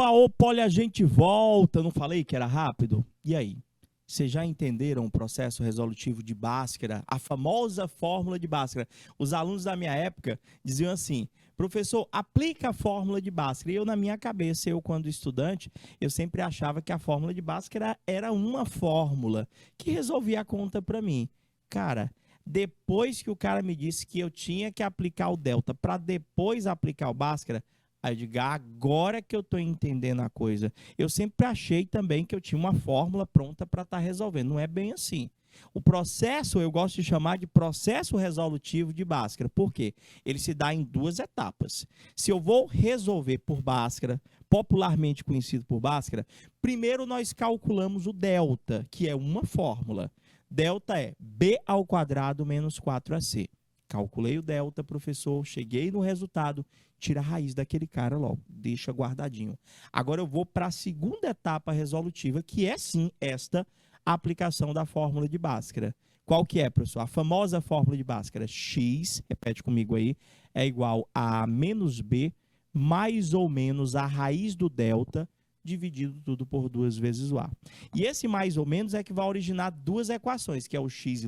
Opa, olha, a gente volta. Não falei que era rápido? E aí? Vocês já entenderam o processo resolutivo de Bhaskara? A famosa fórmula de Bhaskara. Os alunos da minha época diziam assim: professor, aplica a fórmula de Bhaskara. E eu, na minha cabeça, quando estudante, eu sempre achava que a fórmula de Bhaskara era uma fórmula que resolvia a conta para mim. Cara, depois que o cara me disse que eu tinha que aplicar o delta para depois aplicar o Bhaskara, aí eu digo, agora que eu estou entendendo a coisa. Eu sempre achei também que eu tinha uma fórmula pronta para estar resolvendo. Não é bem assim. O processo, eu gosto de chamar de processo resolutivo de Bhaskara. Por quê? Ele se dá em duas etapas. Se eu vou resolver por Bhaskara, popularmente conhecido por Bhaskara, primeiro nós calculamos o delta, que é uma fórmula. Delta é b ao quadrado menos 4ac. Calculei o delta, professor, cheguei no resultado, tira a raiz daquele cara logo, deixa guardadinho. Agora eu vou para a segunda etapa resolutiva, que é sim esta aplicação da fórmula de Bhaskara. Qual que é, professor? A famosa fórmula de Bhaskara, x, repete comigo aí, é igual a menos b mais ou menos a raiz do delta dividido tudo por 2 vezes o a. E esse mais ou menos é que vai originar duas equações, que é o x'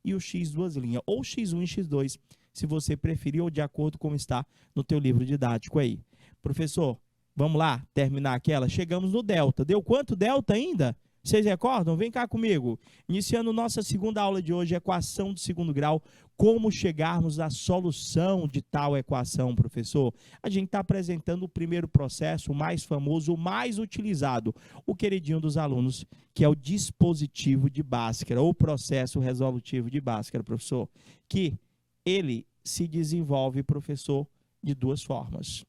e o x duas linhas, ou x1 e x2, se você preferir, ou de acordo com como está no teu livro didático aí. Professor, vamos lá, terminar aquela? Chegamos no delta. Deu quanto delta ainda? Vocês recordam? Vem cá comigo. Iniciando nossa segunda aula de hoje, equação do segundo grau, como chegarmos à solução de tal equação, professor? A gente está apresentando o primeiro processo, o mais famoso, o mais utilizado, o queridinho dos alunos, que é o dispositivo de Bhaskara, ou processo resolutivo de Bhaskara, professor, que ele se desenvolve, professor, de duas formas.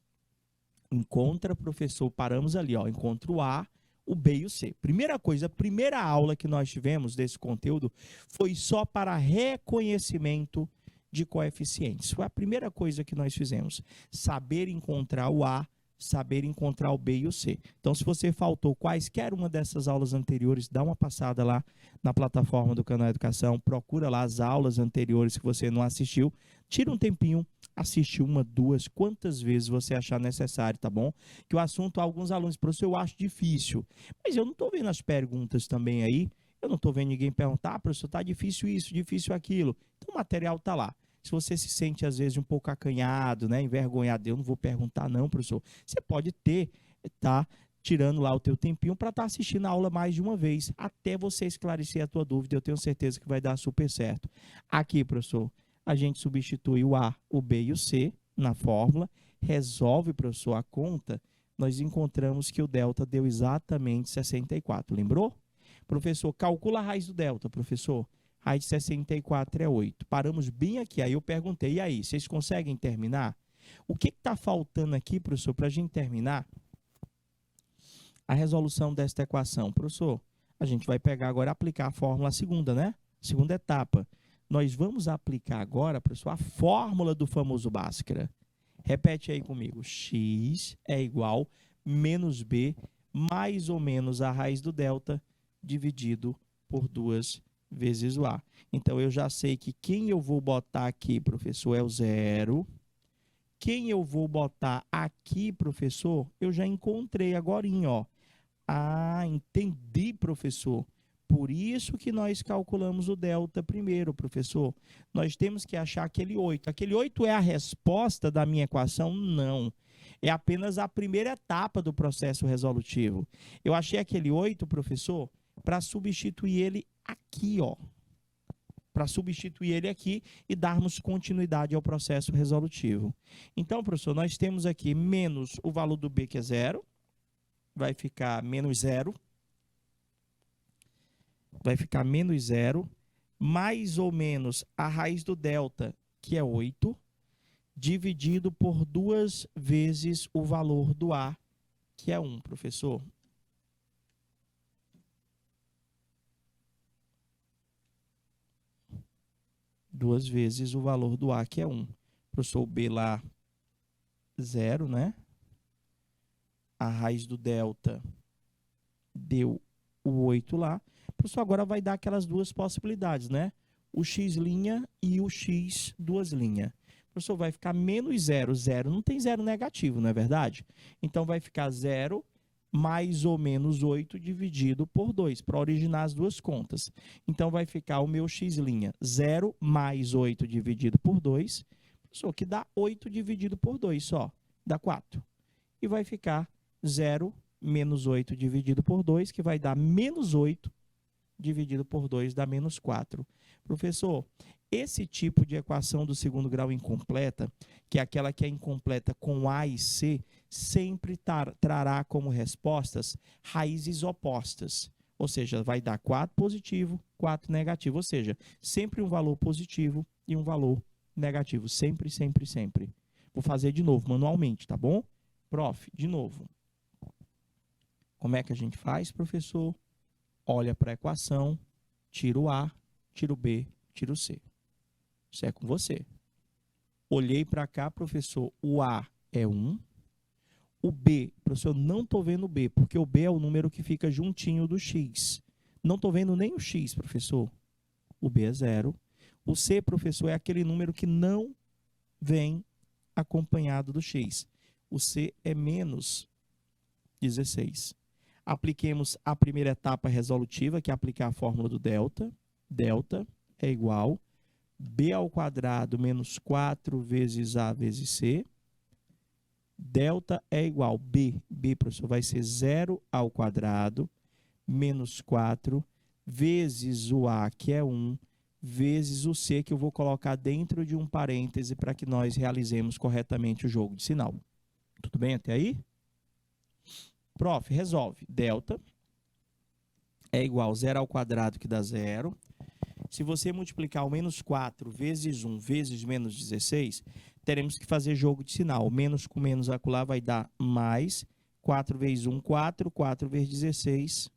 Encontra, professor, paramos ali, ó, encontra o A, o B e o C. Primeira coisa, a primeira aula que nós tivemos desse conteúdo foi só para reconhecimento de coeficientes. Foi a primeira coisa que nós fizemos. Saber encontrar o A, saber encontrar o B e o C. Então, se você faltou quaisquer uma dessas aulas anteriores, dá uma passada lá na plataforma do Canal Educação, procura lá as aulas anteriores que você não assistiu, tira um tempinho, assiste uma, duas, quantas vezes você achar necessário, tá bom? Que o assunto, alguns alunos, professor, eu acho difícil, mas eu não estou vendo as perguntas também aí, eu não estou vendo ninguém perguntar, professor, tá difícil isso, difícil aquilo. Então, o material tá lá. Se você se sente, às vezes, um pouco acanhado, né, envergonhado, eu não vou perguntar não, professor. Você pode tá tirando lá o teu tempinho para estar assistindo a aula mais de uma vez, até você esclarecer a tua dúvida. Eu tenho certeza que vai dar super certo. Aqui, professor, a gente substitui o A, o B e o C na fórmula, resolve, professor, a conta, nós encontramos que o delta deu exatamente 64, lembrou? Professor, calcula a raiz do delta, professor. Raiz de 64 é 8. Paramos bem aqui, aí eu perguntei, e aí, vocês conseguem terminar? O que está faltando aqui, professor, para a gente terminar a resolução desta equação? Professor, a gente vai pegar agora e aplicar a fórmula segunda, né? Segunda etapa. Nós vamos aplicar agora, professor, a fórmula do famoso Bhaskara. Repete aí comigo. X é igual menos B mais ou menos a raiz do delta dividido por 2 vezes o A. Então, eu já sei que quem eu vou botar aqui, professor, é o zero. Quem eu vou botar aqui, professor, eu já encontrei agorinha, ó. Ah, entendi, professor. Por isso que nós calculamos o delta primeiro, professor. Nós temos que achar aquele 8. Aquele 8 é a resposta da minha equação? Não. É apenas a primeira etapa do processo resolutivo. Eu achei aquele 8, professor, para substituir ele aqui, ó. Para substituir ele aqui e darmos continuidade ao processo resolutivo. Então, professor, nós temos aqui menos o valor do B, que é 0. Vai ficar menos 0. Vai ficar menos 0, mais ou menos a raiz do delta, que é 8, dividido por 2 vezes o valor do A, que é 1, professor. Duas vezes o valor do A, que é 1. Professor, o B lá, 0, né? A raiz do delta deu o 8 lá. Professor, agora vai dar aquelas duas possibilidades, né? O x' e o x duas linhas. Professor, vai ficar menos 0. 0 não tem zero negativo, não é verdade? Então, vai ficar 0 mais ou menos 8 dividido por 2, para originar as duas contas. Então, vai ficar o meu x', 0 mais 8 dividido por 2, professor, que dá 8 dividido por 2 só, dá 4. E vai ficar 0 menos 8 dividido por 2, que vai dar menos 8 dividido por 2, dá menos 4. Professor, esse tipo de equação do segundo grau incompleta, que é aquela que é incompleta com A e C, sempre trará como respostas raízes opostas. Ou seja, vai dar 4 positivo, 4 negativo. Ou seja, sempre um valor positivo e um valor negativo. Sempre, sempre, sempre. Vou fazer de novo, manualmente, tá bom? Prof, de novo. Como é que a gente faz, professor? Olha para a equação, tira o A, tira o B, tira o C. Isso é com você. Olhei para cá, professor, o A é 1. O B, professor, não estou vendo o B, porque o B é o número que fica juntinho do X. Não estou vendo nem o X, professor. O B é 0. O C, professor, é aquele número que não vem acompanhado do X. O C é menos 16. Apliquemos a primeira etapa resolutiva, que é aplicar a fórmula do delta. Delta é igual b ao quadrado menos 4 vezes a vezes c. Delta é igual b. B, professor, vai ser 0 ao quadrado menos 4 vezes o a, que é 1, vezes o c, que eu vou colocar dentro de um parêntese para que nós realizemos corretamente o jogo de sinal. Tudo bem até aí? Prof, resolve. Delta é igual a 0 ao quadrado, que dá 0. Se você multiplicar o menos 4 vezes 1 vezes menos 16, teremos que fazer jogo de sinal. Menos com menos acolá vai dar mais. 4 vezes 1, 4. 4 vezes 16,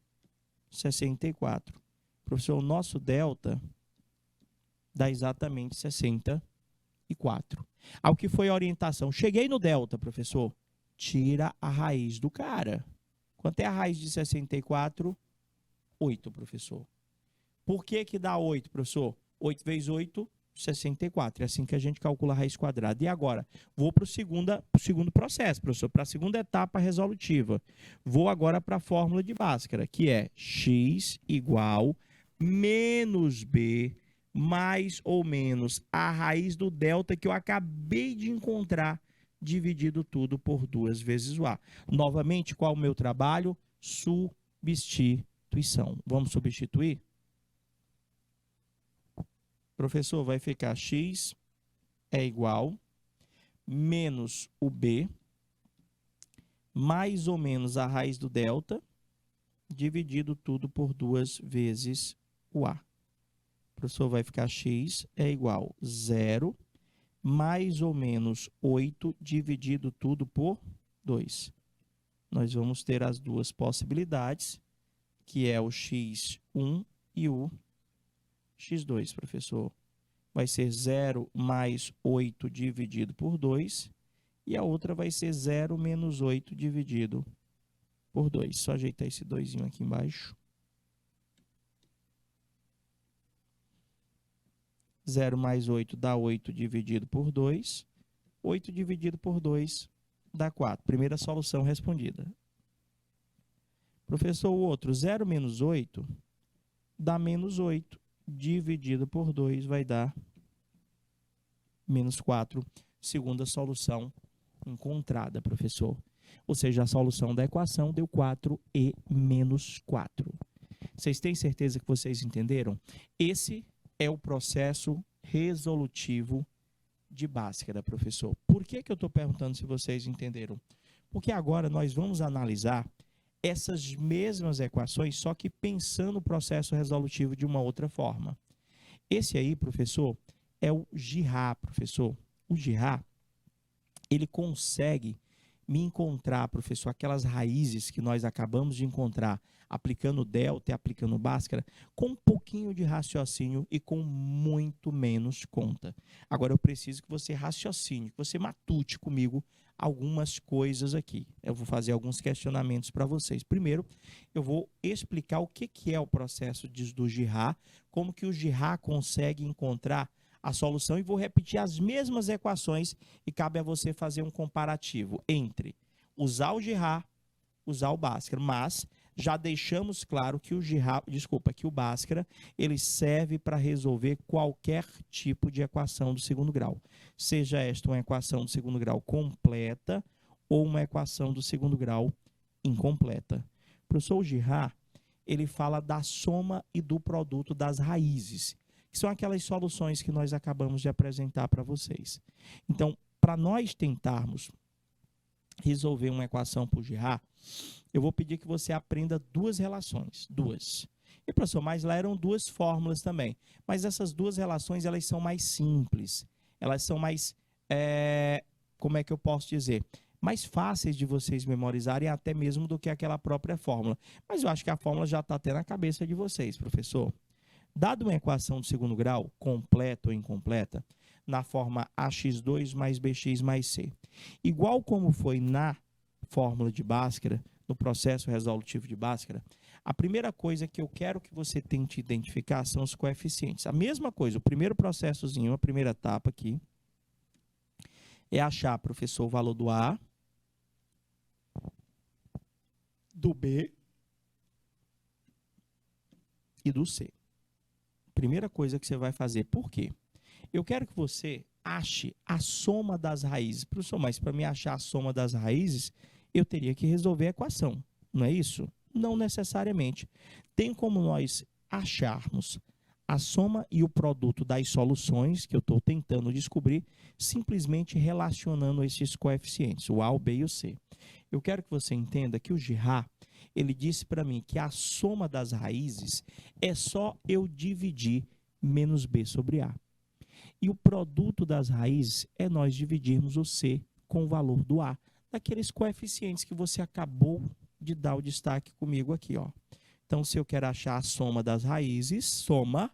64. Professor, o nosso delta dá exatamente 64. Ao que foi a orientação? Cheguei no delta, professor. Tira a raiz do cara. Quanto é a raiz de 64? 8, professor. Por que que dá 8, professor? 8 vezes 8, 64. É assim que a gente calcula a raiz quadrada. E agora? Vou para o segundo processo, professor, para a segunda etapa resolutiva. Vou agora para a fórmula de Bhaskara, que é x igual menos b mais ou menos a raiz do delta que eu acabei de encontrar, dividido tudo por 2 vezes o A. Novamente, qual é o meu trabalho? Substituição. Vamos substituir? Professor, vai ficar x é igual menos o B mais ou menos a raiz do delta, dividido tudo por 2 vezes o A. Professor, vai ficar x é igual a 0 mais ou menos 8 dividido tudo por 2. Nós vamos ter as duas possibilidades, que é o x1 e o x2, professor. Vai ser 0 mais 8 dividido por 2, e a outra vai ser 0 menos 8 dividido por 2. Só ajeitar esse 2 aqui embaixo. 0 mais 8 dá 8 dividido por 2. 8 dividido por 2 dá 4. Primeira solução respondida. Professor, o outro, 0 menos 8 dá menos 8. Dividido por 2 vai dar menos 4. Segunda solução encontrada, professor. Ou seja, a solução da equação deu 4 e menos 4. Vocês têm certeza que vocês entenderam? Esse é o processo resolutivo de Bhaskara, professor. Por que que eu estou perguntando se vocês entenderam? Porque agora nós vamos analisar essas mesmas equações, só que pensando o processo resolutivo de uma outra forma. Esse aí, professor, é o GIRA, professor. O GIRA, ele consegue me encontrar, professor, aquelas raízes que nós acabamos de encontrar aplicando delta e aplicando Bhaskara, com um pouquinho de raciocínio e com muito menos conta. Agora, eu preciso que você raciocine, que você matute comigo algumas coisas aqui. Eu vou fazer alguns questionamentos para vocês. Primeiro, eu vou explicar o que é o processo do GIRA, como que o GIRA consegue encontrar a solução e vou repetir as mesmas equações e cabe a você fazer um comparativo entre usar o Girard, usar o Bhaskara, mas já deixamos claro que o Bhaskara, ele serve para resolver qualquer tipo de equação do segundo grau, seja esta uma equação do segundo grau completa ou uma equação do segundo grau incompleta. O professor Girard, ele fala da soma e do produto das raízes, que são aquelas soluções que nós acabamos de apresentar para vocês. Então, para nós tentarmos resolver uma equação por Girard, eu vou pedir que você aprenda duas relações, duas. E, professor, mas lá eram duas fórmulas também. Mas essas duas relações, elas são mais simples. Elas são mais, como é que eu posso dizer? Mais fáceis de vocês memorizarem até mesmo do que aquela própria fórmula. Mas eu acho que a fórmula já está até na cabeça de vocês, professor. Dado uma equação do segundo grau, completa ou incompleta, na forma ax2 mais bx mais c, igual como foi na fórmula de Bhaskara, no processo resolutivo de Bhaskara, a primeira coisa que eu quero que você tente identificar são os coeficientes. A mesma coisa, o primeiro processozinho, a primeira etapa aqui, é achar, professor, o valor do A, do B e do C. Primeira coisa que você vai fazer. Por quê? Eu quero que você ache a soma das raízes. Professor, mas para me achar a soma das raízes, eu teria que resolver a equação. Não é isso? Não necessariamente. Tem como nós acharmos a soma e o produto das soluções que eu estou tentando descobrir, simplesmente relacionando esses coeficientes, o A, o B e o C. Eu quero que você entenda que o Girard, ele disse para mim que a soma das raízes é só eu dividir menos B sobre A. E o produto das raízes é nós dividirmos o C com o valor do A, daqueles coeficientes que você acabou de dar o destaque comigo aqui, ó. Então, se eu quero achar a soma das raízes, soma,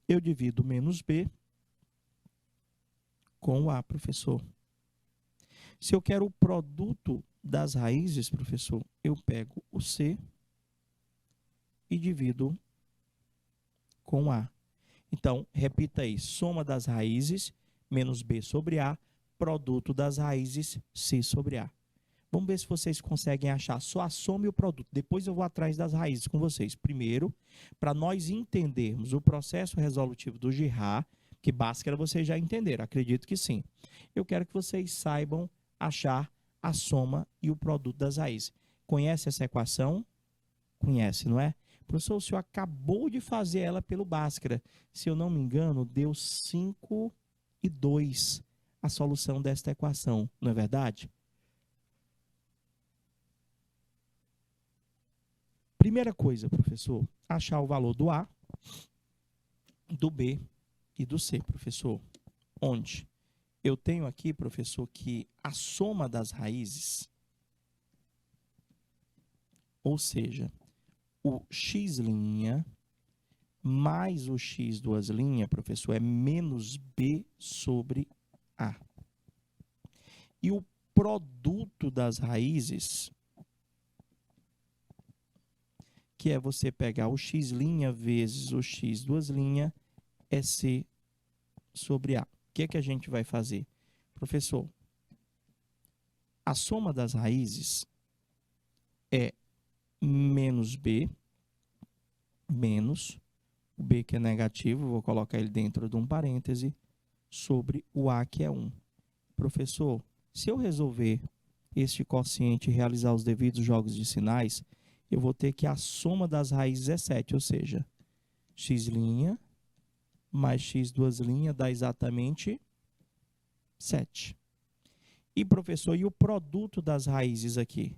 eu divido menos B com o A, professor. Se eu quero o produto das raízes, professor, eu pego o C e divido com A. Então, repita aí, soma das raízes, menos B sobre A, produto das raízes, C sobre A. Vamos ver se vocês conseguem achar só a soma e o produto. Depois eu vou atrás das raízes com vocês. Primeiro, para nós entendermos o processo resolutivo do Girard, que Bhaskara vocês já entenderam, acredito que sim. Eu quero que vocês saibam achar a soma e o produto das raízes. Conhece essa equação? Conhece, não é? Professor, o senhor acabou de fazer ela pelo Bhaskara. Se eu não me engano, deu 5/2 a solução desta equação, não é verdade? Primeira coisa, professor, achar o valor do A, do B e do C, professor. Onde? Eu tenho aqui, professor, que a soma das raízes, ou seja, o x' mais o x duas linhas, professor, é menos B sobre A. E o produto das raízes, que é você pegar o x' vezes o x duas linhas, é C sobre A. O que é que a gente vai fazer? Professor, a soma das raízes é menos B, menos o B que é negativo, vou colocar ele dentro de um parêntese, sobre o A que é 1. Professor, se eu resolver este quociente e realizar os devidos jogos de sinais, eu vou ter que a soma das raízes é 7, ou seja, x' mais x duas linhas dá exatamente 7. E, professor, e o produto das raízes aqui?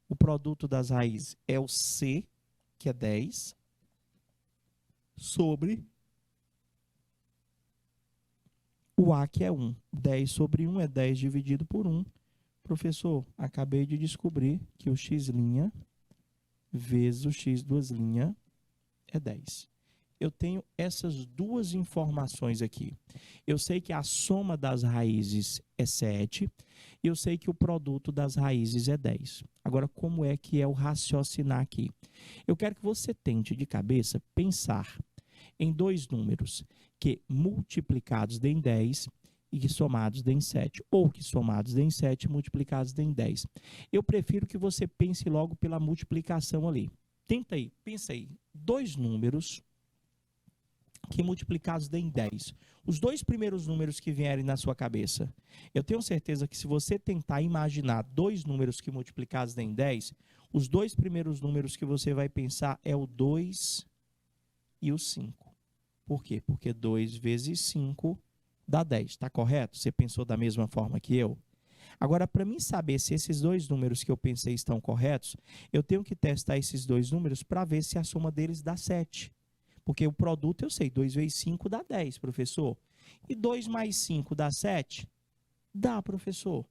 O produto das raízes é o C, que é 10, sobre o A, que é 1. 10 sobre 1 é 10 dividido por 1. Professor, acabei de descobrir que o x' vezes o x duas linhas é 10. eu tenho essas duas informações aqui. Eu sei que a soma das raízes é 7 e eu sei que o produto das raízes é 10. Agora, como é que é o raciocinar aqui? Eu quero que você tente de cabeça pensar em dois números que multiplicados deem 10 e que somados deem 7, ou que somados deem 7 e multiplicados deem 10. Eu prefiro que você pense logo pela multiplicação ali. Tenta aí, pensa aí, dois números que multiplicados deem 10. Os dois primeiros números que vierem na sua cabeça. Eu tenho certeza que se você tentar imaginar dois números que multiplicados deem 10, os dois primeiros números que você vai pensar é o 2 e o 5. Por quê? Porque 2 vezes 5 dá 10, está correto? Você pensou da mesma forma que eu? Agora, para mim saber se esses dois números que eu pensei estão corretos, eu tenho que testar esses dois números para ver se a soma deles dá 7. Porque o produto eu sei, 2 vezes 5 dá 10, professor. E 2 mais 5 dá 7? Dá, professor.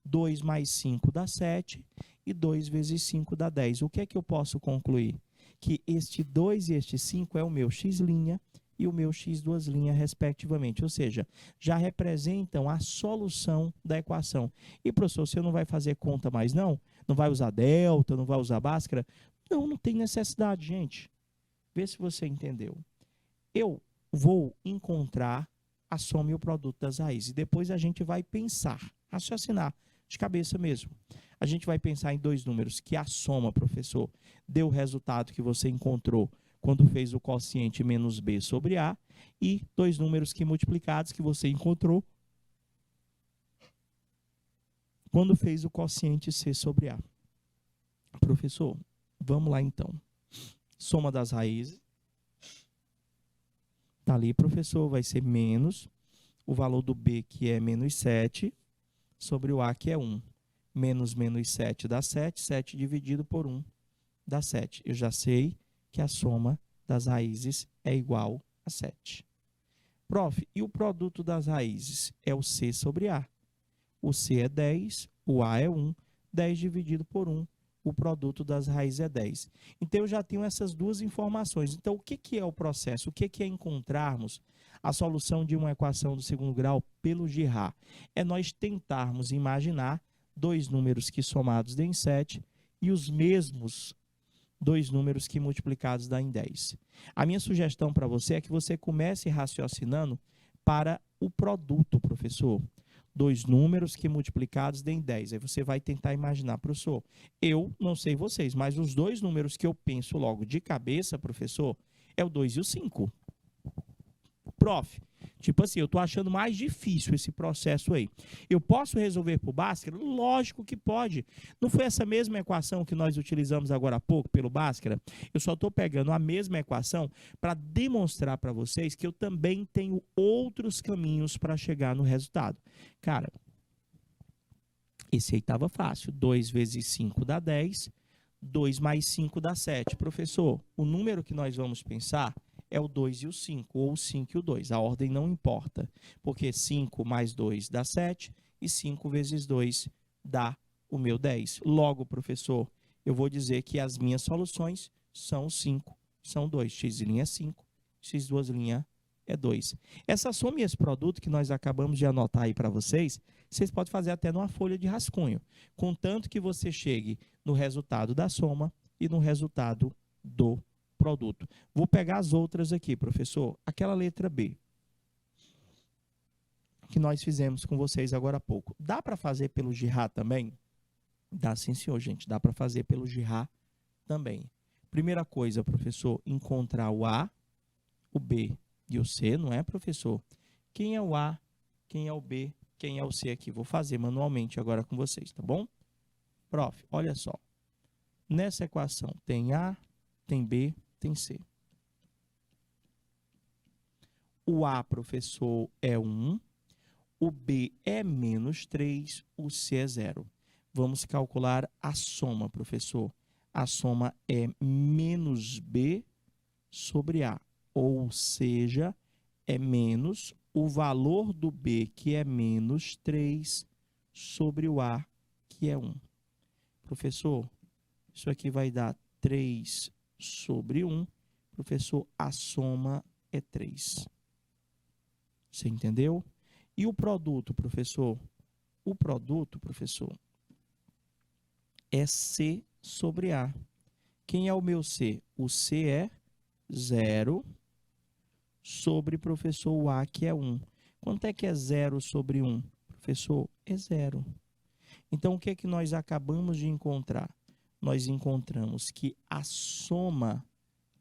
2 mais 5 dá 7 e 2 vezes 5 dá 10. O que é que eu posso concluir? Que este 2 e este 5 é o meu x' e o meu x duas linhas, respectivamente. Ou seja, já representam a solução da equação. E, professor, você não vai fazer conta mais, não? Não vai usar delta, não vai usar Bhaskara? Não, não tem necessidade, gente. Vê se você entendeu. Eu vou encontrar a soma e o produto das raízes. E depois a gente vai pensar, raciocinar, de cabeça mesmo. A gente vai pensar em dois números que a soma, professor, deu o resultado que você encontrou quando fez o quociente menos b sobre a, e dois números que multiplicados que você encontrou quando fez o quociente c sobre a. Professor, vamos lá então. Soma das raízes. Está ali, professor, vai ser menos o valor do b, que é menos 7, sobre o a, que é 1. Menos 7 dá 7, 7 dividido por 1 dá 7. Eu já sei que a soma das raízes é igual a 7. Prof, e o produto das raízes? É o c sobre a. O c é 10, o a é 1, 10 dividido por 1. O produto das raízes é 10. Então, eu já tenho essas duas informações. Então, o que é o processo? O que é encontrarmos a solução de uma equação do segundo grau pelo Girard? É nós tentarmos imaginar dois números que somados deem 7 e os mesmos dois números que multiplicados dão 10. A minha sugestão para você é que você comece raciocinando para o produto, professor. Dois números que multiplicados deem 10. Aí você vai tentar imaginar, professor, eu não sei vocês, mas os dois números que eu penso logo de cabeça, professor, é o 2 e o 5. Prof, tipo assim, eu estou achando mais difícil esse processo aí. Eu posso resolver por Bhaskara? Lógico que pode. Não foi essa mesma equação que nós utilizamos agora há pouco pelo Bhaskara? Eu só estou pegando a mesma equação para demonstrar para vocês que eu também tenho outros caminhos para chegar no resultado. Cara, esse aí estava fácil. 2 vezes 5 dá 10. 2 mais 5 dá 7. Professor, o número que nós vamos pensar é o 2 e o 5, ou o 5 e o 2. A ordem não importa, porque 5 mais 2 dá 7 e 5 vezes 2 dá o meu 10. Logo, professor, eu vou dizer que as minhas soluções são 5, são 2. X' é 5, x duas linhas é 2. Essa soma e esse produto que nós acabamos de anotar aí para vocês, vocês podem fazer até numa folha de rascunho, contanto que você chegue no resultado da soma e no resultado do produto. Vou pegar as outras aqui, professor. Aquela letra B, que nós fizemos com vocês agora há pouco. Dá para fazer pelo Girard também? Dá sim, senhor, gente. Dá para fazer pelo Girard também. Primeira coisa, professor, encontrar o A, o B e o C, não é, professor? Quem é o A, quem é o B, quem é o C aqui? Vou fazer manualmente agora com vocês, tá bom? Prof, olha só. Nessa equação tem A, tem B, tem C. O A, professor, é 1. O B é menos 3. O C é 0. Vamos calcular a soma, professor. A soma é menos B sobre A. Ou seja, é menos o valor do B, que é menos 3, sobre o A, que é 1. Professor, isso aqui vai dar 3 sobre 1 Professor, a soma é 3. Você entendeu? E o produto, professor? O produto, professor, é C sobre A. Quem é o meu C? O C é 0 sobre, professor, o A, que é 1. Quanto é que é 0 sobre 1? Professor, é 0. Então, o que é que nós acabamos de encontrar? Nós encontramos que a soma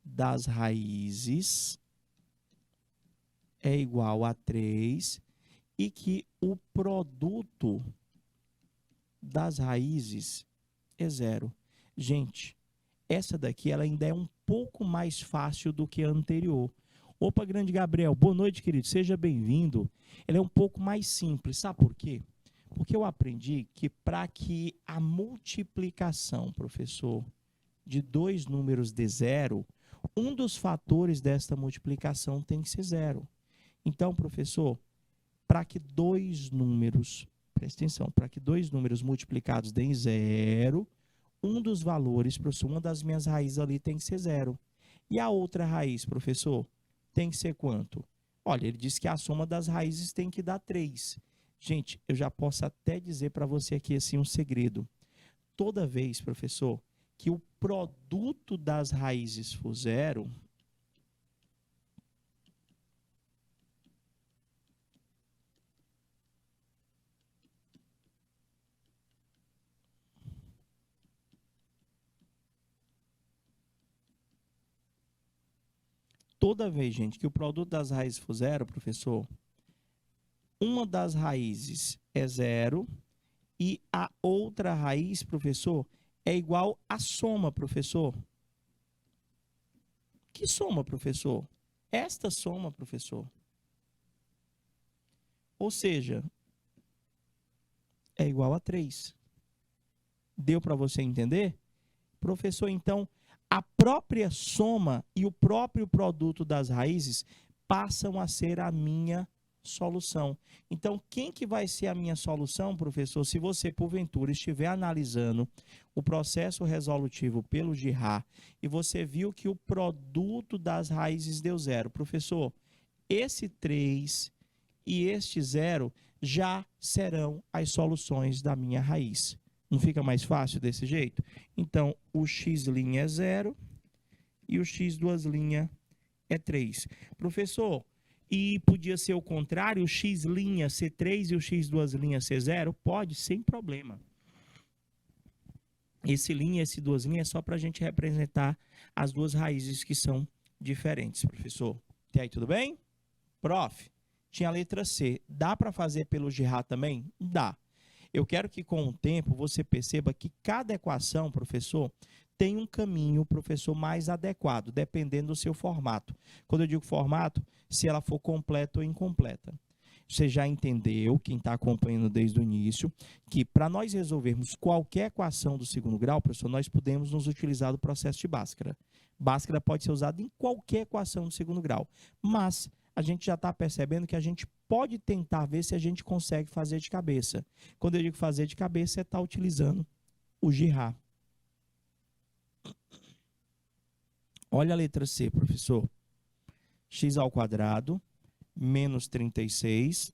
das raízes é igual a 3 e que o produto das raízes é 0. Gente, essa daqui ela ainda é um pouco mais fácil do que a anterior. Opa, grande Gabriel, boa noite, querido, seja bem-vindo. Ela é um pouco mais simples, sabe por quê? Porque eu aprendi que para que a multiplicação, professor, de dois números dê 0, um dos fatores desta multiplicação tem que ser 0. Então, professor, para que dois números, presta atenção, para que dois números multiplicados deem 0, um dos valores, professor, uma das minhas raízes ali tem que ser 0. E a outra raiz, professor, tem que ser quanto? Olha, ele disse que a soma das raízes tem que dar 3. Gente, eu já posso até dizer para você aqui assim um segredo. Toda vez, professor, que o produto das raízes for 0, toda vez, gente, que o produto das raízes for 0, professor, uma das raízes é 0 e a outra raiz, professor, é igual à soma, professor. Que soma, professor? Esta soma, professor. Ou seja, é igual a 3. Deu para você entender? Professor, então, a própria soma e o próprio produto das raízes passam a ser a minha solução. Então, quem que vai ser a minha solução, professor? Se você, porventura, estiver analisando o processo resolutivo pelo Girard e você viu que o produto das raízes deu 0. Professor, esse 3 e este 0 já serão as soluções da minha raiz. Não fica mais fácil desse jeito? Então, o x' é 0 e o x duas linhas é 3. Professor, e podia ser o contrário, o x' ser 3 e o x duas linhas ser 0? Pode, sem problema. Esse linha, esse duas linhas é só para a gente representar as duas raízes que são diferentes, professor. Até aí, tudo bem? Prof, tinha a letra C. Dá para fazer pelo Girard também? Dá. Eu quero que com o tempo você perceba que cada equação, professor, tem um caminho, professor, mais adequado, dependendo do seu formato. Quando eu digo formato, se ela for completa ou incompleta. Você já entendeu, quem está acompanhando desde o início, que para nós resolvermos qualquer equação do segundo grau, professor, nós podemos nos utilizar do processo de Bhaskara. Bhaskara pode ser usado em qualquer equação do segundo grau, mas a gente já está percebendo que a gente pode tentar ver se a gente consegue fazer de cabeça. Quando eu digo fazer de cabeça, é estar utilizando o Girard. Olha a letra C, professor. X ao quadrado menos 36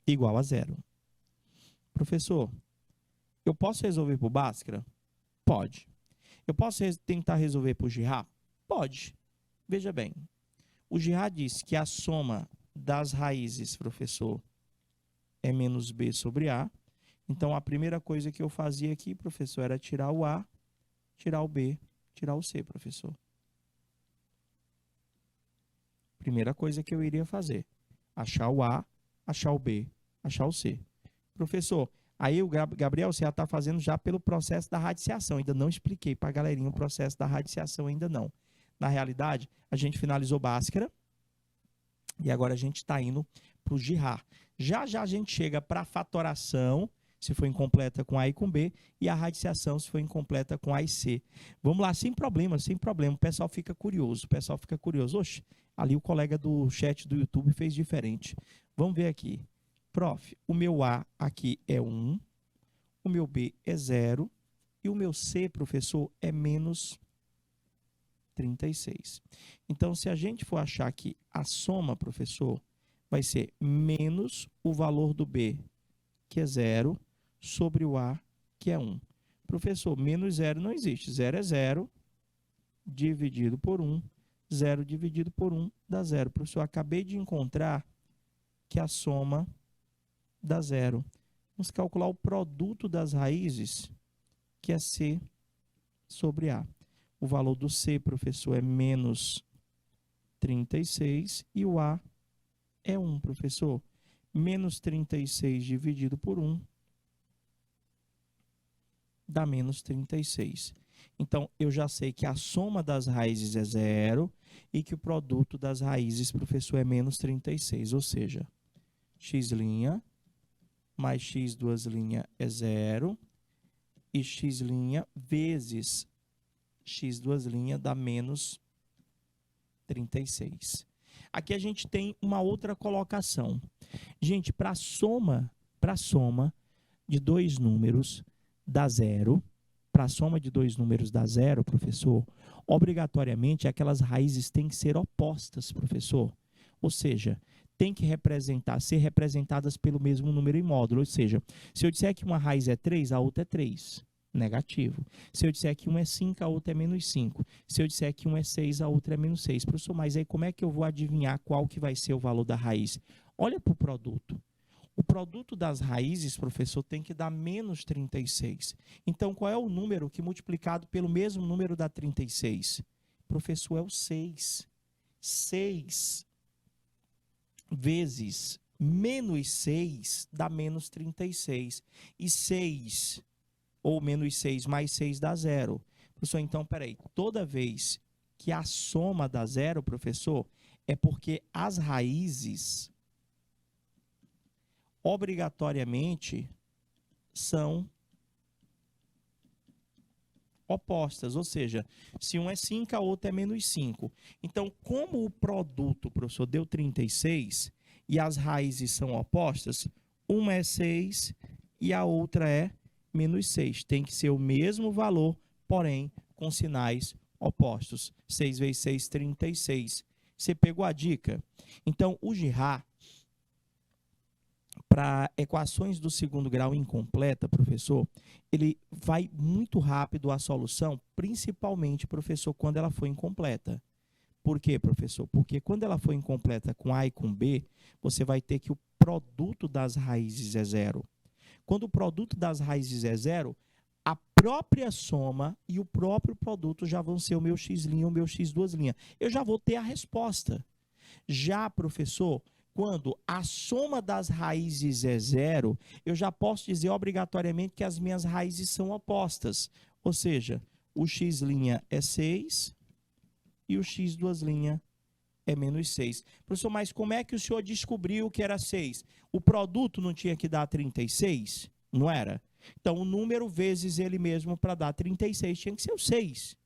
igual a 0. Professor, eu posso resolver por Bhaskara? Pode. Eu posso tentar resolver por Girard? Pode. Veja bem, o Girard disse que a soma das raízes, professor, é menos B sobre A. Então, a primeira coisa que eu fazia aqui, professor, era tirar o A, tirar o B, tirar o C, professor. Primeira coisa que eu iria fazer, achar o A, achar o B, achar o C. Professor, aí o Gabriel, você já está fazendo já pelo processo da radiciação. Ainda não expliquei para a galerinha o processo da radiciação, ainda não. Na realidade, a gente finalizou Bhaskara e agora a gente está indo para o Girard. Já já a gente chega para a fatoração, se for incompleta com A e com B, e a radiciação, se for incompleta com A e C. Vamos lá, sem problema, sem problema. O pessoal fica curioso, Oxe, ali o colega do chat do YouTube fez diferente. Vamos ver aqui. Prof, o meu A aqui é 1, o meu B é 0, e o meu C, professor, é menos 36. Então, se a gente for achar que a soma, professor, vai ser menos o valor do B, que é 0, sobre o A, que é 1. Professor, menos 0 não existe. 0 é 0, dividido por 1. 0 dividido por 1 dá 0. Professor, acabei de encontrar que a soma dá 0. Vamos calcular o produto das raízes, que é C sobre A. O valor do C, professor, é menos 36 e o A é 1, professor. Menos 36 dividido por 1 dá menos 36. Então, eu já sei que a soma das raízes é 0 e que o produto das raízes, professor, é menos 36. Ou seja, x' mais x duas linhas é 0 e x' vezes x duas linhas dá menos 36. Aqui a gente tem uma outra colocação. Gente, para a soma de dois números dá 0, para a soma de dois números dá 0, professor, obrigatoriamente aquelas raízes têm que ser opostas, professor. Ou seja, tem que ser representadas pelo mesmo número em módulo. Ou seja, se eu disser que uma raiz é 3, a outra é 3. Negativo. Se eu disser que um é 5, a outra é menos 5. Se eu disser que um é 6, a outra é menos 6. Professor, mas aí como é que eu vou adivinhar qual que vai ser o valor da raiz? Olha para o produto. O produto das raízes, professor, tem que dar menos 36. Então, qual é o número que multiplicado pelo mesmo número dá 36? Professor, é o 6. 6 vezes menos 6 dá menos 36. E 6, ou menos 6 mais 6 dá 0. Professor, então, peraí, toda vez que a soma dá 0, professor, é porque as raízes obrigatoriamente são opostas, ou seja, se um é 5, a outra é menos 5. Então, como o produto, professor, deu 36 e as raízes são opostas, uma é 6 e a outra é menos 6. Tem que ser o mesmo valor, porém com sinais opostos. 6 vezes 6, 36. Você pegou a dica? Então, o Girard, para equações do segundo grau incompleta, professor, ele vai muito rápido à solução, principalmente, professor, quando ela for incompleta. Por quê, professor? Porque quando ela for incompleta com A e com B, você vai ter que o produto das raízes é 0. Quando o produto das raízes é 0, a própria soma e o próprio produto já vão ser o meu x' e o meu x duas linhas. Eu já vou ter a resposta. Já, professor, quando a soma das raízes é 0, eu já posso dizer obrigatoriamente que as minhas raízes são opostas. Ou seja, o x' é 6 e o x duas linhas é menos 6. Professor, mas como é que o senhor descobriu que era 6? O produto não tinha que dar 36? Não era? Então, o número vezes ele mesmo para dar 36 tinha que ser o 6.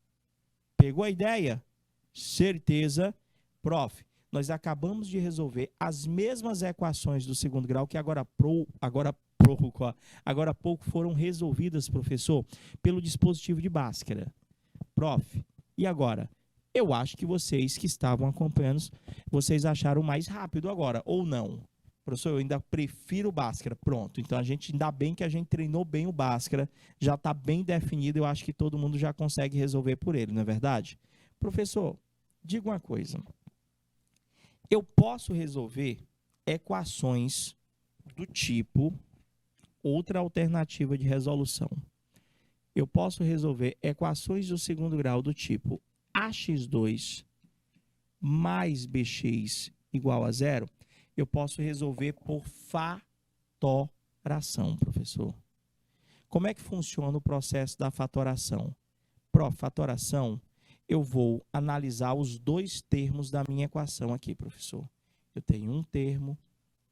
Pegou a ideia? Certeza. Prof, nós acabamos de resolver as mesmas equações do segundo grau que agora há pouco foram resolvidas, professor, pelo dispositivo de Bhaskara. Prof, e agora? Eu acho que vocês que estavam acompanhando, vocês acharam mais rápido agora, ou não? Professor, eu ainda prefiro o Bhaskara. Pronto, então ainda bem que a gente treinou bem o Bhaskara, já está bem definido, eu acho que todo mundo já consegue resolver por ele, não é verdade? Professor, diga uma coisa. Eu posso resolver equações do tipo, outra alternativa de resolução. Eu posso resolver equações do segundo grau do tipo ax2 mais bx igual a 0, eu posso resolver por fatoração, professor. Como é que funciona o processo da fatoração? Fatoração, eu vou analisar os dois termos da minha equação aqui, professor. Eu tenho um termo,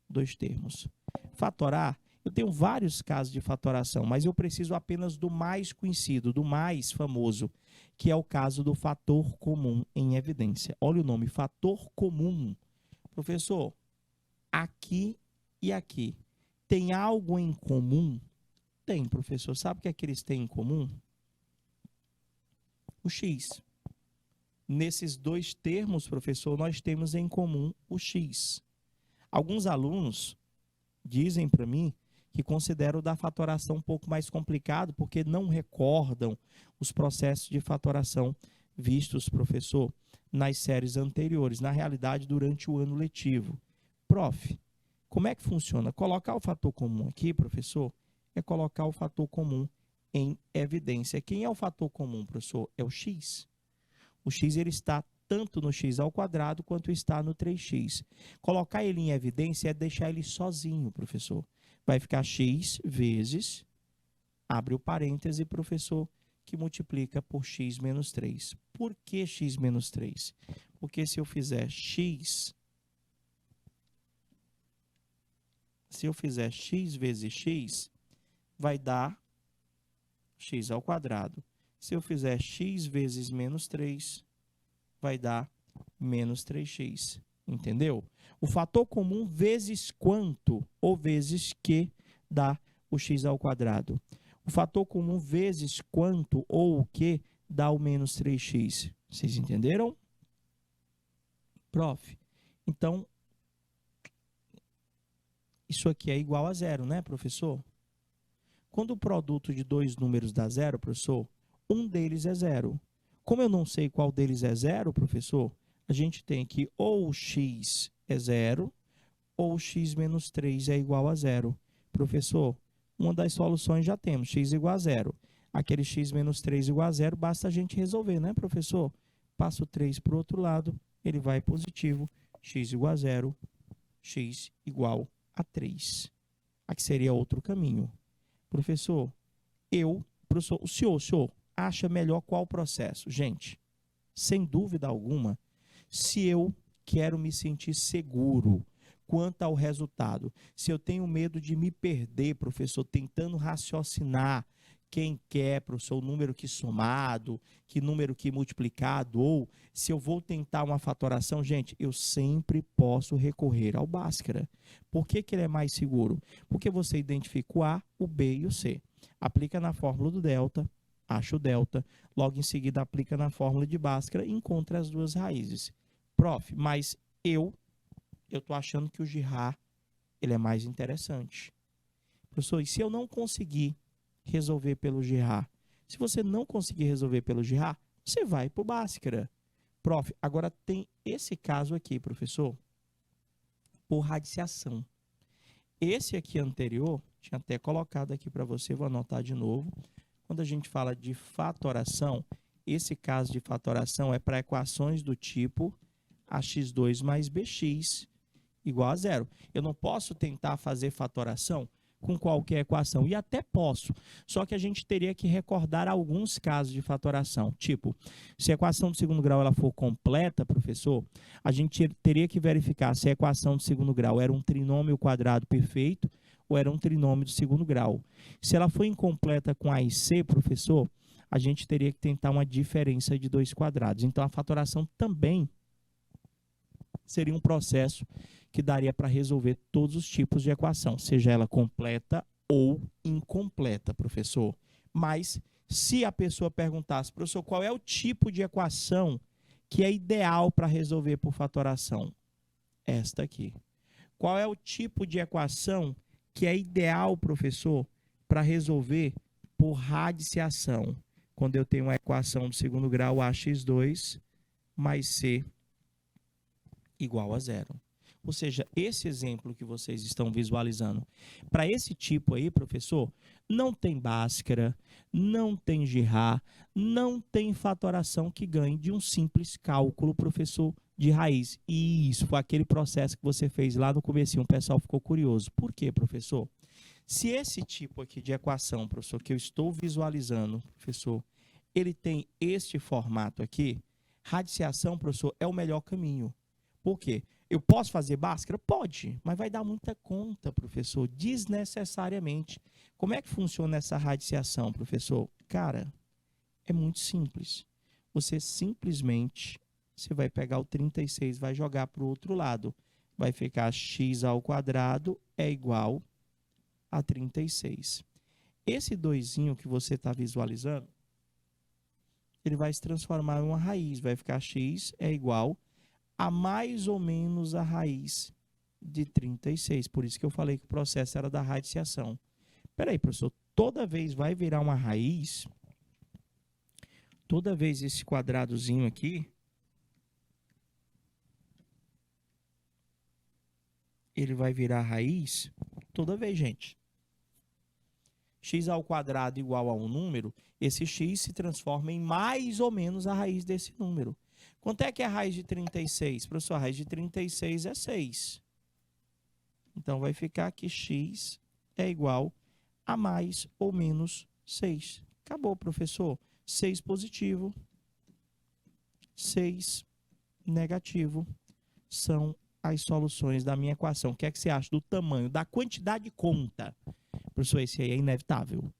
dois termos. Fatorar, eu tenho vários casos de fatoração, mas eu preciso apenas do mais conhecido, do mais famoso, que é o caso do fator comum em evidência. Olha o nome, fator comum. Professor, aqui e aqui, tem algo em comum? Tem, professor. Sabe o que é que eles têm em comum? O x. Nesses dois termos, professor, nós temos em comum o x. Alguns alunos dizem para mim que consideram o da fatoração um pouco mais complicado, porque não recordam os processos de fatoração vistos, professor, nas séries anteriores, na realidade, durante o ano letivo. Prof, como é que funciona? Colocar o fator comum aqui, professor, é colocar o fator comum em evidência. Quem é o fator comum, professor? É o x. O x ele está tanto no x ao quadrado quanto está no 3x. Colocar ele em evidência é deixar ele sozinho, professor. Vai ficar x vezes, abre o parêntese, professor, que multiplica por x menos 3. Por que x menos 3? Porque se eu fizer x vezes x, vai dar x ao quadrado. Se eu fizer x vezes menos 3, vai dar menos 3x. Entendeu? O fator comum vezes quanto ou vezes que dá o x ao quadrado. O fator comum vezes quanto ou o que dá o menos 3x. Vocês entenderam? Prof, então, isso aqui é igual a zero, né, professor? Quando o produto de dois números dá zero, professor, um deles é zero. Como eu não sei qual deles é zero, professor, a gente tem que ou o x é zero ou o x menos 3 é igual a zero. Professor, uma das soluções já temos, x igual a zero. Aquele x menos 3 igual a zero, basta a gente resolver, né, professor? Passa o 3 para o outro lado, ele vai positivo, x igual a zero, x igual a 3. Aqui seria outro caminho. Professor, o senhor acha melhor qual processo? Gente, sem dúvida alguma, se eu quero me sentir seguro quanto ao resultado, se eu tenho medo de me perder, professor, tentando raciocinar quem quer, professor, o número que somado, que número que multiplicado, ou se eu vou tentar uma fatoração, gente, eu sempre posso recorrer ao Bhaskara. Por que que ele é mais seguro? Porque você identifica o A, o B e o C. Aplica na fórmula do delta, acha o delta, logo em seguida aplica na fórmula de Bhaskara e encontra as duas raízes. Prof, mas eu estou achando que o Girard ele é mais interessante. Professor, e se eu não conseguir resolver pelo Girard? Se você não conseguir resolver pelo Girard, você vai para o Bhaskara. Prof, agora tem esse caso aqui, professor, por radiciação. Esse aqui anterior, tinha até colocado aqui para você, vou anotar de novo. Quando a gente fala de fatoração, esse caso de fatoração é para equações do tipo ax2 mais bx igual a zero. Eu não posso tentar fazer fatoração com qualquer equação, e até posso, só que a gente teria que recordar alguns casos de fatoração, tipo, se a equação do segundo grau ela for completa, professor, a gente teria que verificar se a equação do segundo grau era um trinômio quadrado perfeito ou era um trinômio do segundo grau. Se ela for incompleta com A e C, professor, a gente teria que tentar uma diferença de dois quadrados. Então, a fatoração também seria um processo que daria para resolver todos os tipos de equação, seja ela completa ou incompleta, professor. Mas, se a pessoa perguntasse, professor, qual é o tipo de equação que é ideal para resolver por fatoração? Esta aqui. Qual é o tipo de equação que é ideal, professor, para resolver por radiciação? Quando eu tenho uma equação do segundo grau, ax2 mais c igual a zero. Ou seja, esse exemplo que vocês estão visualizando, para esse tipo aí, professor, não tem Bhaskara, não tem Girard, não tem fatoração que ganhe de um simples cálculo, professor, de raiz. E isso foi aquele processo que você fez lá no comecinho, o pessoal ficou curioso. Por quê, professor? Se esse tipo aqui de equação, professor, que eu estou visualizando, professor, ele tem este formato aqui, radiciação, professor, é o melhor caminho. Por quê? Eu posso fazer Bhaskara? Pode, mas vai dar muita conta, professor, desnecessariamente. Como é que funciona essa radiciação, professor? Cara, é muito simples. Você simplesmente, você vai pegar o 36, vai jogar para o outro lado. Vai ficar x ao quadrado é igual a 36. Esse doisinho que você está visualizando ele vai se transformar em uma raiz. Vai ficar x é igual a mais ou menos a raiz de 36. Por isso que eu falei que o processo era da radiciação. Espera aí, professor. Toda vez vai virar uma raiz. Toda vez esse quadradozinho aqui, ele vai virar raiz. Toda vez, gente. X ao quadrado igual a um número, esse x se transforma em mais ou menos a raiz desse número. Quanto é que é a raiz de 36? Professor, a raiz de 36 é 6. Então, vai ficar que x é igual a mais ou menos 6. Acabou, professor. 6 positivo, 6 negativo são as soluções da minha equação. O que é que você acha do tamanho, da quantidade de conta? Professor, esse aí é inevitável.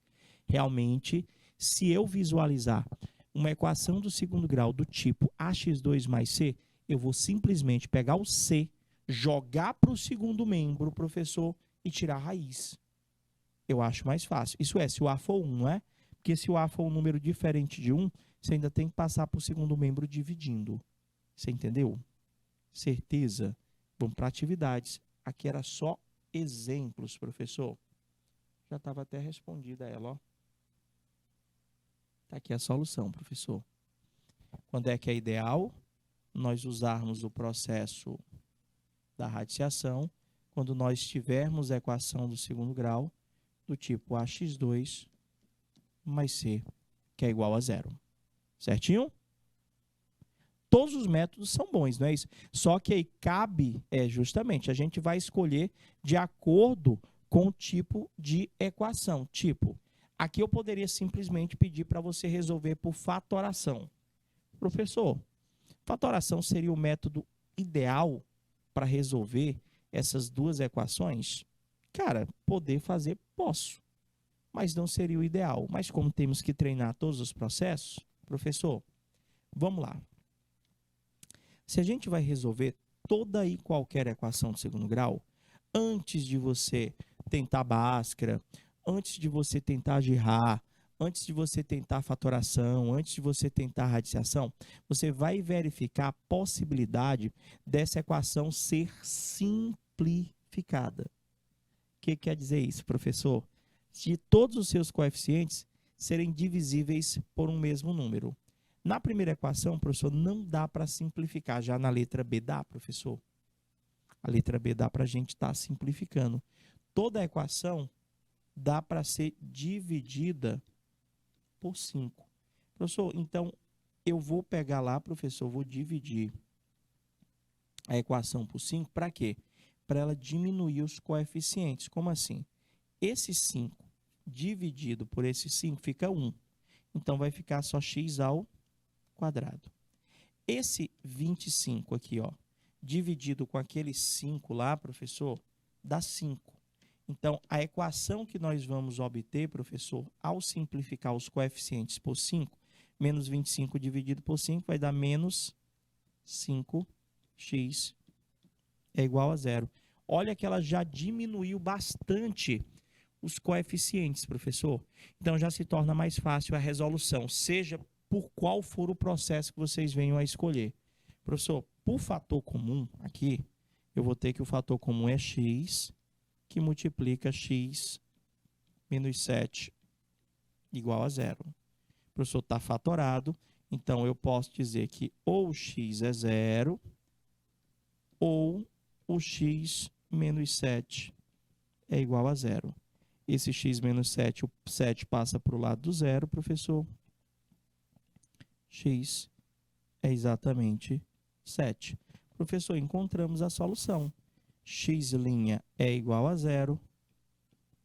Realmente, se eu visualizar uma equação do segundo grau do tipo ax2 mais c, eu vou simplesmente pegar o c, jogar para o segundo membro, professor, e tirar a raiz. Eu acho mais fácil. Isso é, se o a for 1, não é? Porque se o a for um número diferente de 1, você ainda tem que passar para o segundo membro dividindo. Você entendeu? Certeza? Vamos para atividades. Aqui era só exemplos, professor. Já estava até respondida ela, ó. Está aqui a solução, professor. Quando é que é ideal nós usarmos o processo da radiciação? Quando nós tivermos a equação do segundo grau do tipo ax2 mais c, que é igual a 0. Certinho? Todos os métodos são bons, não é isso? Só que aí cabe, justamente, a gente vai escolher de acordo com o tipo de equação. Tipo, aqui eu poderia simplesmente pedir para você resolver por fatoração. Professor, fatoração seria o método ideal para resolver essas duas equações? Cara, poder fazer, posso. Mas não seria o ideal. Mas como temos que treinar todos os processos, professor, vamos lá. Se a gente vai resolver toda e qualquer equação de segundo grau, antes de você tentar Bhaskara, antes de você tentar Girard, antes de você tentar fatoração, antes de você tentar radiciação, você vai verificar a possibilidade dessa equação ser simplificada. O que quer dizer isso, professor? De todos os seus coeficientes serem divisíveis por um mesmo número. Na primeira equação, professor, não dá para simplificar. Já na letra B dá, professor. A letra B dá para a gente estar simplificando. Toda a equação dá para ser dividida por 5. Professor, então, eu vou pegar lá, professor, vou dividir a equação por 5. Para quê? Para ela diminuir os coeficientes. Como assim? Esse 5 dividido por esse 5 fica 1. Então, vai ficar só x ao quadrado. Esse 25 aqui, ó, dividido com aquele 5 lá, professor, dá 5. Então, a equação que nós vamos obter, professor, ao simplificar os coeficientes por 5, menos 25 dividido por 5 vai dar menos 5x é igual a 0. Olha que ela já diminuiu bastante os coeficientes, professor. Então, já se torna mais fácil a resolução, seja por qual for o processo que vocês venham a escolher. Professor, por fator comum, aqui, eu vou ter que o fator comum é x, que multiplica x menos 7 igual a 0. O professor está fatorado, então eu posso dizer que ou x é 0, ou o x menos 7 é igual a 0. Esse x menos 7, o 7 passa para o lado do 0, professor. X é exatamente 7. Professor, encontramos a solução. X' é igual a 0,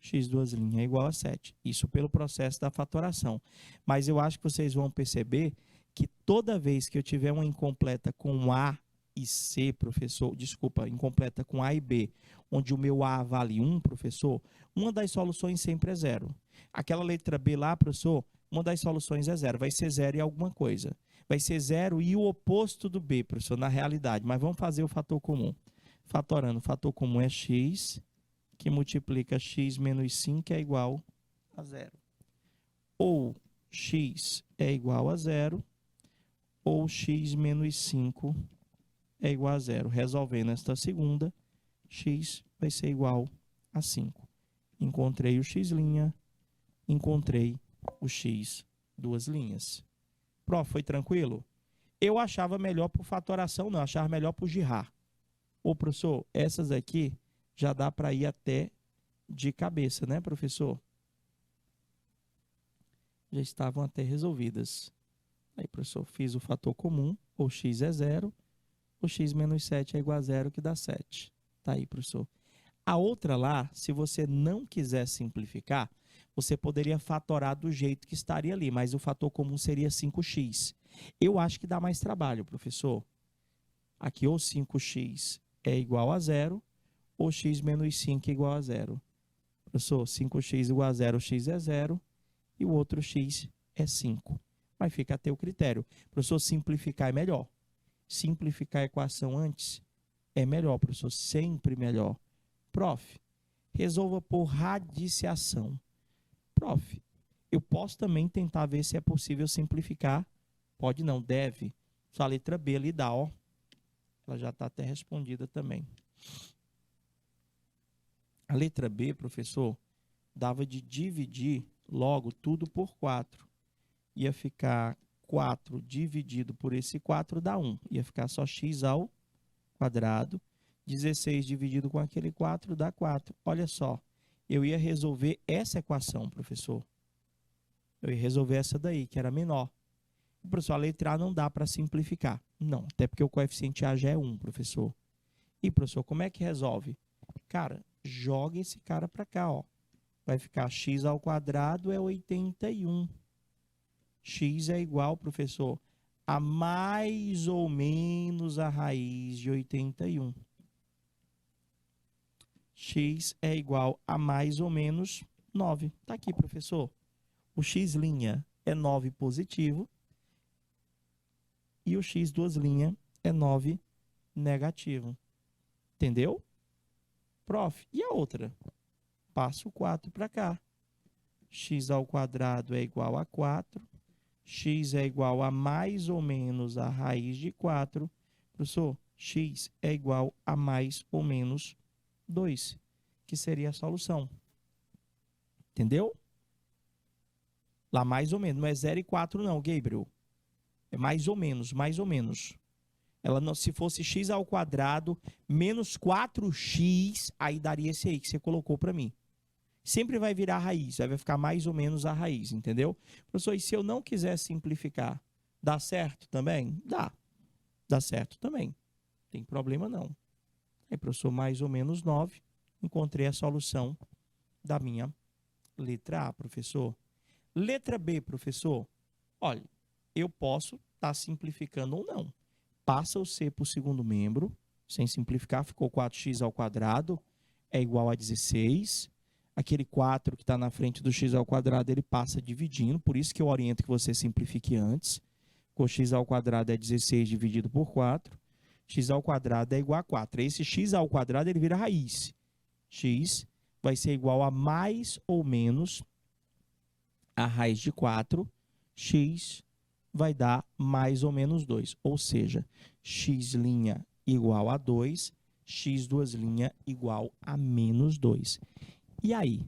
x2' é igual a 7. Isso pelo processo da fatoração. Mas eu acho que vocês vão perceber que toda vez que eu tiver uma incompleta com A e C, professor, desculpa, incompleta com A e B, onde o meu A vale 1, professor, uma das soluções sempre é 0. Aquela letra B lá, professor, uma das soluções é 0. Vai ser 0 e alguma coisa. Vai ser 0 e o oposto do B, professor, na realidade. Mas vamos fazer o fator comum. Fatorando, o fator comum é x, que multiplica x menos 5, que é igual a 0. Ou x é igual a 0 ou x menos 5 é igual a 0. Resolvendo esta segunda, x vai ser igual a 5. Encontrei o x', encontrei o x duas linhas. Prof, foi tranquilo? Eu achava melhor por fatoração, não, achava melhor por girar. Ô, professor, essas aqui já dá para ir até de cabeça, né, professor? Já estavam até resolvidas. Aí, professor, fiz o fator comum, ou x é 0, o x menos 7 é igual a 0, que dá 7. Tá aí, professor. A outra lá, se você não quiser simplificar, você poderia fatorar do jeito que estaria ali, mas o fator comum seria 5x. Eu acho que dá mais trabalho, professor. Aqui, ou 5x é igual a 0, ou x menos 5 é igual a 0. Professor, 5x igual a 0, x é 0, e o outro x é 5. Mas fica a teu critério. Professor, simplificar é melhor. Simplificar a equação antes é melhor, professor, sempre melhor. Prof, resolva por radiciação. Prof, eu posso também tentar ver se é possível simplificar. Pode não, deve. Só a letra B ali dá, ó. Ela já está até respondida também. A letra B, professor, dava de dividir logo tudo por 4. Ia ficar 4 dividido por esse 4 dá 1. Ia ficar só x ao quadrado. 16 dividido com aquele 4 dá 4. Olha só, eu ia resolver essa equação, professor. Eu ia resolver essa daí, que era menor. Professor, a letra A não dá para simplificar. Não, até porque o coeficiente A já é 1, professor. E, professor, como é que resolve? Cara, joga esse cara para cá, ó. Vai ficar x ao quadrado é 81. X é igual, professor, a mais ou menos a raiz de 81. X é igual a mais ou menos 9. Está aqui, professor. O x' é 9 positivo e o x duas linhas é 9 negativo. Entendeu? Prof, e a outra? Passo o 4 para cá. X ao quadrado é igual a 4. X é igual a mais ou menos a raiz de 4. Professor, x é igual a mais ou menos 2, que seria a solução. Entendeu? Lá mais ou menos, não é 0 e 4 não, Gabriel. É mais ou menos, mais ou menos. Ela não, se fosse x ao quadrado menos 4x, aí daria esse aí que você colocou para mim. Sempre vai virar raiz, aí vai ficar mais ou menos a raiz, entendeu? Professor, e se eu não quiser simplificar, dá certo também? Dá. Dá certo também. Não tem problema não. Aí, professor, mais ou menos 9, encontrei a solução da minha letra A, professor. Letra B, professor. Olha, eu posso estar simplificando ou não. Passa o C para o segundo membro, sem simplificar, ficou 4x ao quadrado, é igual a 16. Aquele 4 que está na frente do x ao quadrado, ele passa dividindo, por isso que eu oriento que você simplifique antes. O x ao quadrado é 16 dividido por 4. X ao quadrado é igual a 4. Esse x ao quadrado ele vira raiz. X vai ser igual a mais ou menos a raiz de 4. X vai dar mais ou menos 2. Ou seja, x' igual a 2, x duas linhas igual a menos 2. E aí?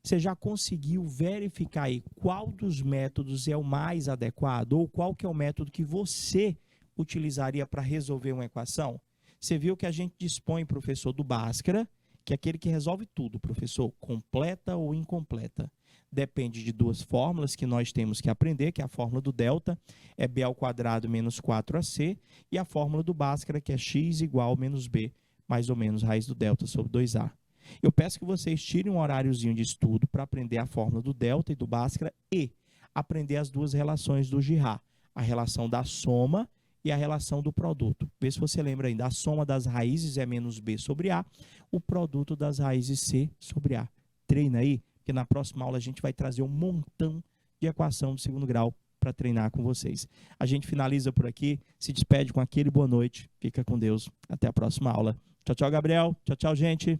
Você já conseguiu verificar aí qual dos métodos é o mais adequado? Ou qual que é o método que você utilizaria para resolver uma equação? Você viu que a gente dispõe, professor, do Bhaskara, que é aquele que resolve tudo, professor, completa ou incompleta. Depende de duas fórmulas que nós temos que aprender, que é a fórmula do delta, é b ao quadrado menos 4ac, e a fórmula do Bhaskara, que é x igual menos b, mais ou menos raiz do delta sobre 2a. Eu peço que vocês tirem um horáriozinho de estudo para aprender a fórmula do delta e do Bhaskara e aprender as duas relações do Girard, a relação da soma e a relação do produto. Vê se você lembra ainda, a soma das raízes é menos b sobre a, o produto das raízes c sobre a. Treina aí, porque na próxima aula a gente vai trazer um montão de equação do segundo grau para treinar com vocês. A gente finaliza por aqui, se despede com aquele boa noite, fica com Deus, até a próxima aula. Tchau, tchau, Gabriel. Tchau, tchau, gente.